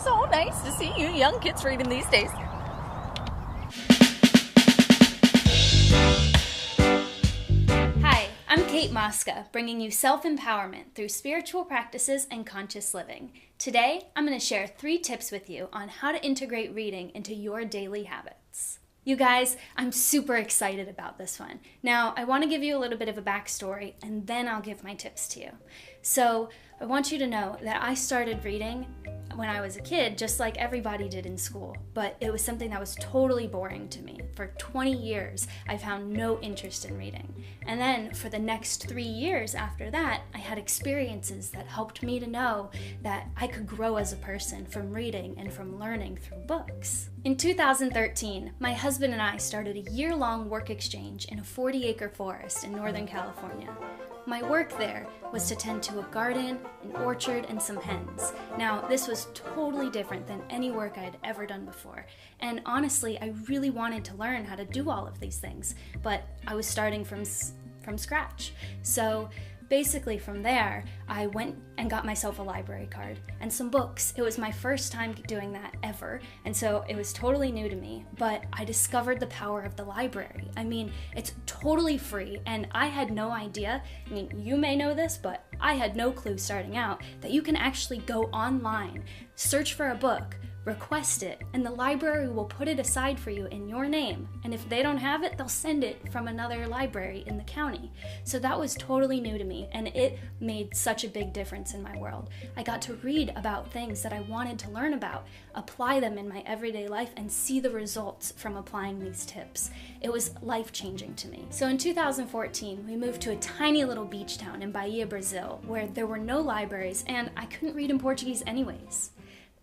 so nice to see you young kids reading these days. Hi, I'm Kate Mosca, bringing you self-empowerment through spiritual practices and conscious living. Today, I'm going to share 3 tips with you on how to integrate reading into your daily habits. You guys, I'm super excited about this one. Now, I want to give you a little bit of a backstory, and then I'll give my tips to you. So, I want you to know that I started reading when I was a kid, just like everybody did in school, but it was something that was totally boring to me. For 20 years, I found no interest in reading. And then for the next 3 years after that, I had experiences that helped me to know that I could grow as a person from reading and from learning through books. In 2013, my husband and I started a year-long work exchange in a 40-acre forest in Northern California. My work there was to tend to a garden, an orchard, and some hens. Now, this was totally different than any work I'd ever done before. And honestly, I really wanted to learn how to do all of these things, but I was starting from scratch. So basically from there, I went and got myself a library card and some books. It was my first time doing that ever, and so it was totally new to me, but I discovered the power of the library. I mean, it's totally free, and I had no idea, I mean, you may know this, but I had no clue starting out that you can actually go online, search for a book, request it, and the library will put it aside for you in your name. And if they don't have it, they'll send it from another library in the county. So that was totally new to me, and it made such a big difference in my world. I got to read about things that I wanted to learn about, apply them in my everyday life, and see the results from applying these tips. It was life-changing to me. So in 2014, we moved to a tiny little beach town in Bahia, Brazil, where there were no libraries, and I couldn't read in Portuguese anyways.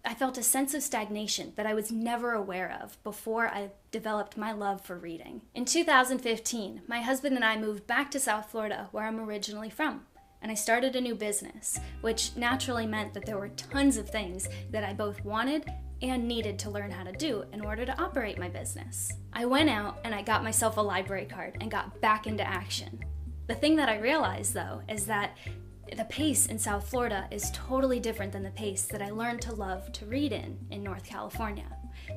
I felt a sense of stagnation that I was never aware of before I developed my love for reading. In 2015, my husband and I moved back to South Florida, where I'm originally from, and I started a new business, which naturally meant that there were tons of things that I both wanted and needed to learn how to do in order to operate my business. I went out and I got myself a library card and got back into action. The thing that I realized, though, is that the pace in South Florida is totally different than the pace that I learned to love to read in North California.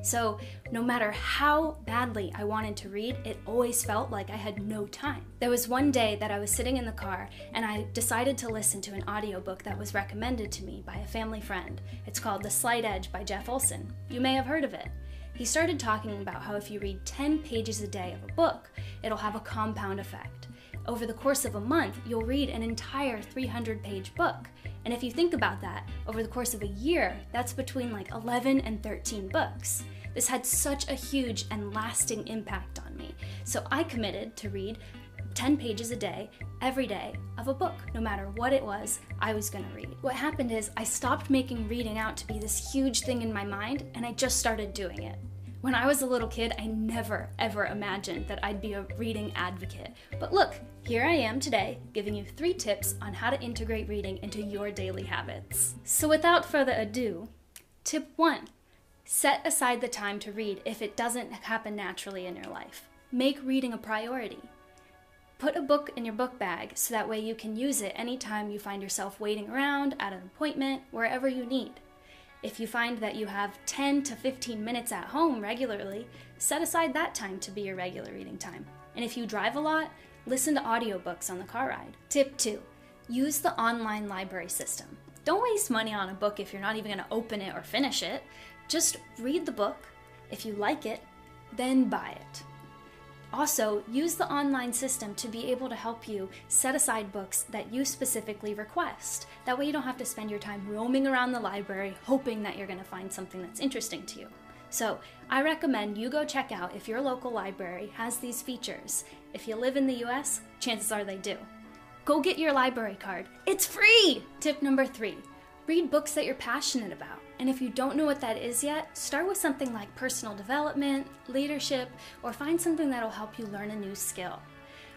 So no matter how badly I wanted to read, it always felt like I had no time. There was one day that I was sitting in the car and I decided to listen to an audiobook that was recommended to me by a family friend. It's called The Slight Edge by Jeff Olson. You may have heard of it. He started talking about how if you read 10 pages a day of a book, it'll have a compound effect. Over the course of a month, you'll read an entire 300-page book. And if you think about that, over the course of a year, that's between like 11 and 13 books. This had such a huge and lasting impact on me. So I committed to read 10 pages a day, every day, of a book. No matter what it was, I was gonna read. What happened is I stopped making reading out to be this huge thing in my mind, and I just started doing it. When I was a little kid, I never, ever imagined that I'd be a reading advocate. But look, here I am today, giving you 3 tips on how to integrate reading into your daily habits. So without further ado, tip 1, set aside the time to read if it doesn't happen naturally in your life. Make reading a priority. Put a book in your book bag so that way you can use it anytime you find yourself waiting around, at an appointment, wherever you need. If you find that you have 10 to 15 minutes at home regularly, set aside that time to be your regular reading time. And if you drive a lot, listen to audiobooks on the car ride. Tip 2, use the online library system. Don't waste money on a book if you're not even going to open it or finish it. Just read the book. If you like it, then buy it. Also, use the online system to be able to help you set aside books that you specifically request. That way you don't have to spend your time roaming around the library hoping that you're going to find something that's interesting to you. So, I recommend you go check out if your local library has these features. If you live in the US, chances are they do. Go get your library card. It's free! Tip number 3, read books that you're passionate about. And if you don't know what that is yet, start with something like personal development, leadership, or find something that'll help you learn a new skill.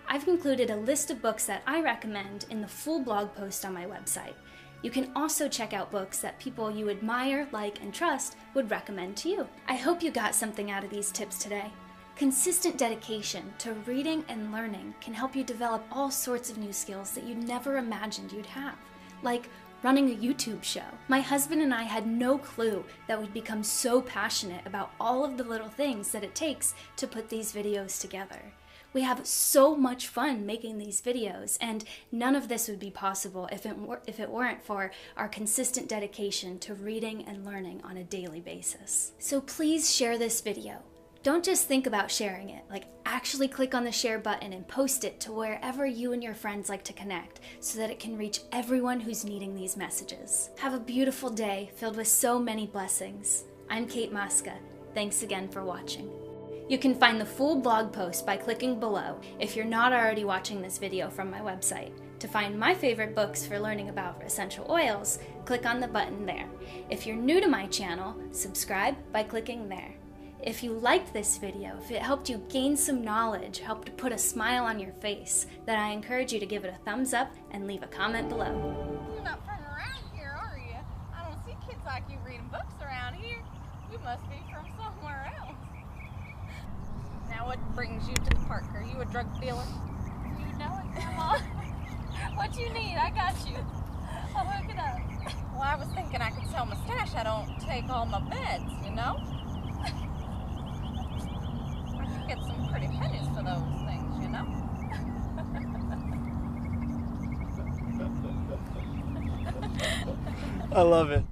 I've included a list of books that I recommend in the full blog post on my website. You can also check out books that people you admire, like, and trust would recommend to you. I hope you got something out of these tips today. Consistent dedication to reading and learning can help you develop all sorts of new skills that you never imagined you'd have, like running a YouTube show. My husband and I had no clue that we'd become so passionate about all of the little things that it takes to put these videos together. We have so much fun making these videos, and none of this would be possible if it weren't for our consistent dedication to reading and learning on a daily basis. So please share this video. Don't just think about sharing it, actually click on the share button and post it to wherever you and your friends like to connect so that it can reach everyone who's needing these messages. Have a beautiful day filled with so many blessings. I'm Kate Mosca. Thanks again for watching. You can find the full blog post by clicking below if you're not already watching this video from my website. To find my favorite books for learning about essential oils, click on the button there. If you're new to my channel, subscribe by clicking there. If you liked this video, if it helped you gain some knowledge, helped to put a smile on your face, then I encourage you to give it a thumbs up and leave a comment below. You're not from around here, are you? I don't see kids like you reading books around here. You must be from somewhere else. Now what brings you to the park? Are you a drug dealer? You know it, Grandma. What you need, I got you. I'll hook it up. Well, I was thinking I could sell my stash. I don't take all my meds, you know? I could get some pretty pennies for those things, you know? I love it.